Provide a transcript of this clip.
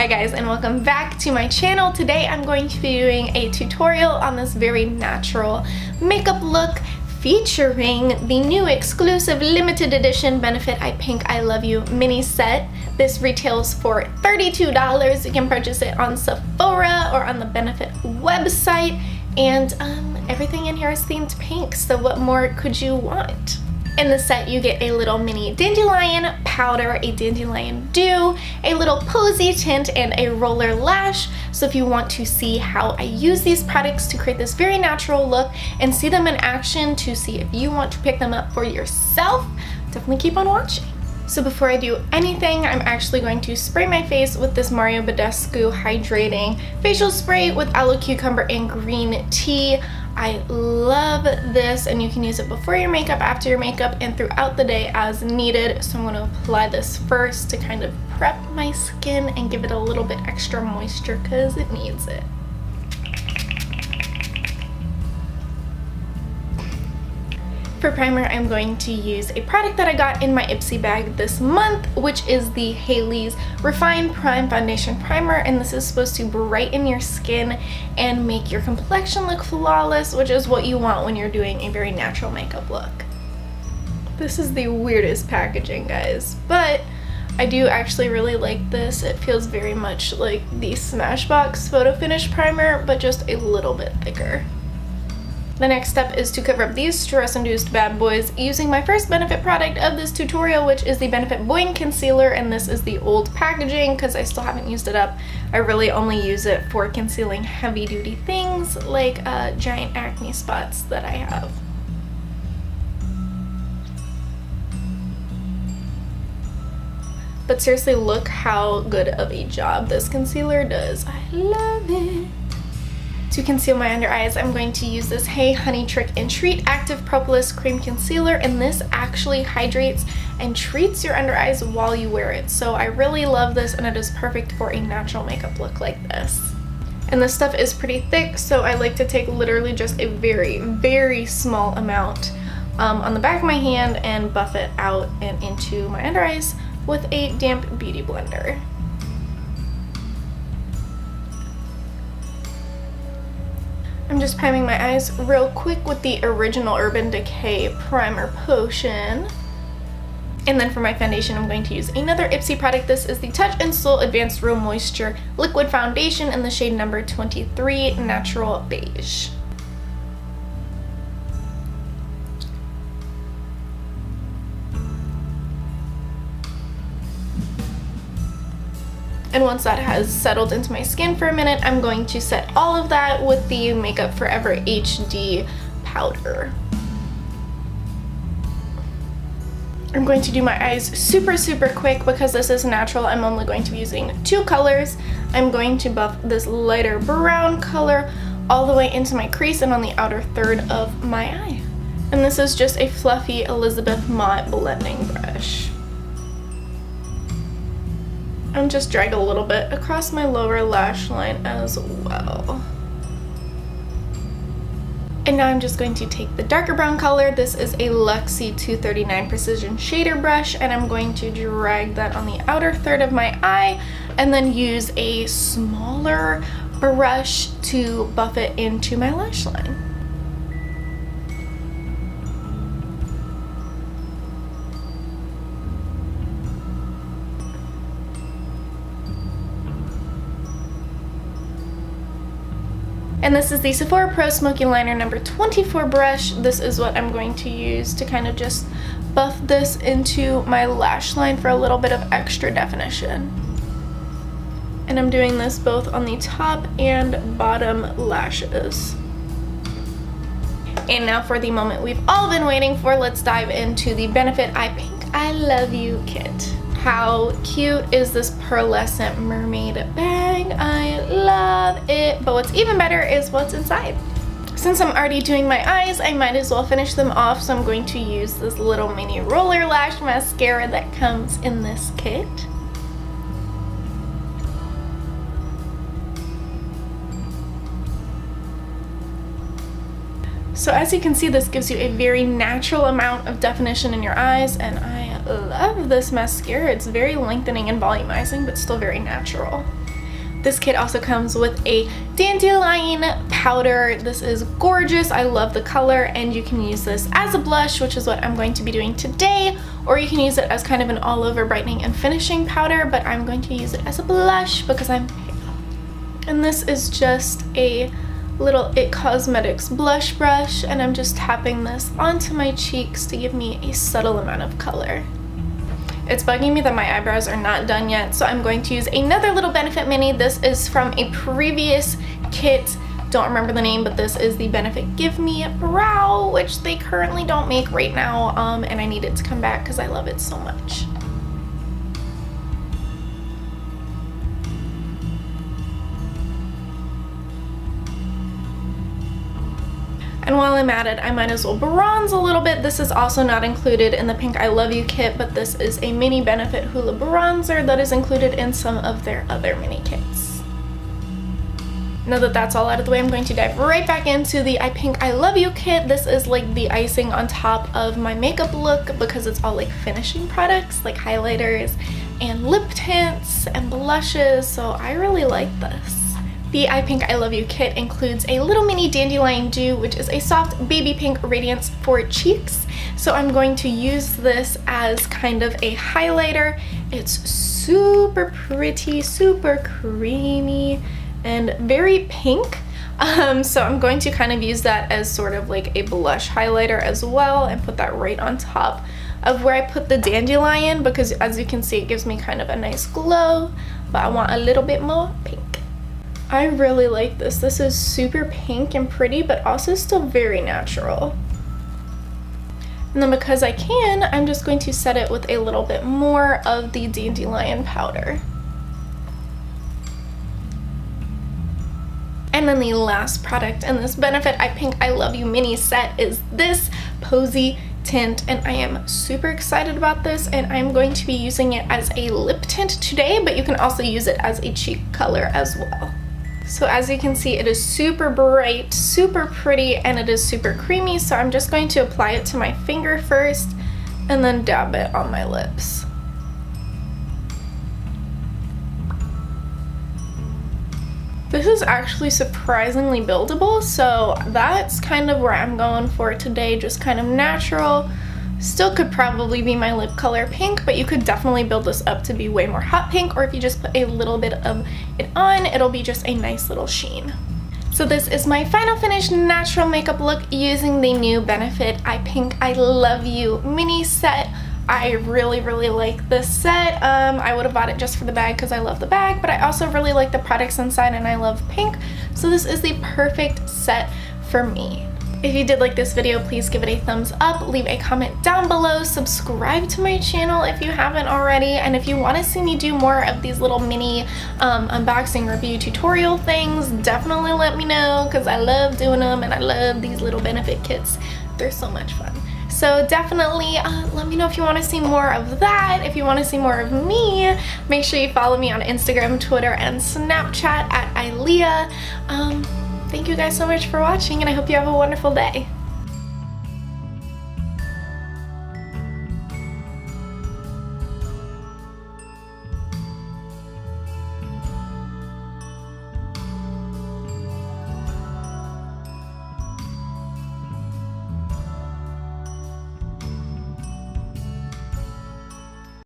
Hi guys, and welcome back to my channel. Today I'm going to be doing a tutorial on this very natural makeup look featuring the new exclusive limited edition Benefit I Pink I Love You mini set. This retails for $32. You can purchase it on Sephora or on the Benefit website, and everything in here is themed pink, so what more could you want? In the set, you get a little mini Dandelion powder, a Dandelion Dew, a little Posie tint, and a roller lash. So if you want to see how I use these products to create this very natural look and see them in action to see if you want to pick them up for yourself, definitely keep on watching. So before I do anything, I'm actually going to spray my face with this Badescu Hydrating Facial Spray with Aloe Cucumber and Green Tea. I love this, and you can use it before your makeup, after your makeup, and throughout the day as needed. So I'm going to apply this first to kind of prep my skin and give it a little bit extra moisture because it needs it. For primer, I'm going to use a product that I got in my Ipsy bag this month, which is the Haley's Refine Prime Foundation Primer, and this is supposed to brighten your skin and make your complexion look flawless, which is what you want when you're doing a very natural makeup look. This is the weirdest packaging, guys, but I do actually really like this. It feels very much like the Smashbox Photo Finish Primer, but just a little bit thicker. The next step is to cover up these stress-induced bad boys using my first Benefit product of this tutorial, which is the Benefit Boyan Concealer, and this is the old packaging because I still haven't used it up. I really only use it for concealing heavy-duty things like giant acne spots that I have. But seriously, look how good of a job this concealer does. I love it. To conceal my under eyes, I'm going to use this Hey Honey Trick and Treat Active Propolis Cream Concealer, and this actually hydrates and treats your under eyes while you wear it. So I really love this, and it is perfect for a natural makeup look like this. And this stuff is pretty thick, so I like to take literally just a very, very small amount on the back of my hand and buff it out and into my under eyes with a damp beauty blender. I'm just priming my eyes real quick with the original Urban Decay Primer Potion. And then for my foundation, I'm going to use another Ipsy product. This is the Touch in Soul Advanced Real Moisture Liquid Foundation in the shade number 23, Natural Beige. And once that has settled into my skin for a minute, I'm going to set all of that with the Makeup Forever HD powder. I'm going to do my eyes super quick because this is natural. I'm only going to be using two colors. I'm going to buff this lighter brown color all the way into my crease and on the outer third of my eye. And this is just a fluffy Elizabeth Mott blending brush. And just drag a little bit across my lower lash line as well. And now I'm just going to take the darker brown color. This is a Luxie 239 Precision Shader brush, and I'm going to drag that on the outer third of my eye and then use a smaller brush to buff it into my lash line. And this is the Sephora Pro Smoky Liner number 24 brush. This is what I'm going to use to kind of just buff this into my lash line for a little bit of extra definition. And I'm doing this both on the top and bottom lashes. And now for the moment we've all been waiting for, let's dive into the Benefit I Pink I Love You kit. How cute is this pearlescent mermaid bag? I love it. But what's even better is what's inside. Since I'm already doing my eyes, I might as well finish them off, so I'm going to use this little mini roller lash mascara that comes in this kit. So as you can see, this gives you a very natural amount of definition in your eyes, and I love this mascara. It's very lengthening and volumizing, but still very natural. This kit also comes with a Dandelion powder. This is gorgeous. I love the color, and you can use this as a blush, which is what I'm going to be doing today, or you can use it as kind of an all-over brightening and finishing powder, but I'm going to use it as a blush because I'm pale. And this is just a little It Cosmetics blush brush, and I'm just tapping this onto my cheeks to give me a subtle amount of color. It's bugging me that my eyebrows are not done yet, so I'm going to use another little Benefit mini. This is from a previous kit. Don't remember the name, but this is the Benefit Gimmie Brow, which they currently don't make right now, and I need it to come back because I love it so much. And while I'm at it, I might as well bronze a little bit. This is also not included in the Pink I Love You kit, but this is a mini Benefit Hoola bronzer that is included in some of their other mini kits. Now that that's all out of the way, I'm going to dive right back into the Pink I Love You kit. This is like the icing on top of my makeup look because it's all like finishing products, like highlighters and lip tints and blushes, so I really like this. The Pink I Love You kit includes a little mini Dandelion Dew, which is a soft baby pink radiance for cheeks. So I'm going to use this as kind of a highlighter. It's super pretty, super creamy, and very pink. So I'm going to kind of use that as sort of like a blush highlighter as well, and put that right on top of where I put the dandelion, because as you can see, it gives me kind of a nice glow, but I want a little bit more pink. I really like this. This is super pink and pretty, but also still very natural. And then because I can, I'm just going to set it with a little bit more of the Dandelion powder. And then the last product in this Benefit Pink I Love You mini set is this Posie tint, and I am super excited about this, and I'm going to be using it as a lip tint today, but you can also use it as a cheek color as well. So as you can see, it is super bright, super pretty, and it is super creamy, so I'm just going to apply it to my finger first and then dab it on my lips. This is actually surprisingly buildable, so that's kind of where I'm going for today, just kind of natural. Still could probably be my lip color pink, but you could definitely build this up to be way more hot pink, or if you just put a little bit of it on, it'll be just a nice little sheen. So this is my final finished natural makeup look using the new Benefit Pink I Love You mini set. I really like this set. I would have bought it just for the bag because I love the bag, but I also really like the products inside and I love pink, so this is the perfect set for me. If you did like this video, please give it a thumbs up, leave a comment down below, subscribe to my channel if you haven't already, and if you want to see me do more of these little mini unboxing review tutorial things, definitely let me know because I love doing them and I love these little Benefit kits. They're so much fun. So definitely let me know if you want to see more of that. If you want to see more of me, make sure you follow me on Instagram, Twitter, and Snapchat at Ilea. Thank you guys so much for watching, and I hope you have a wonderful day.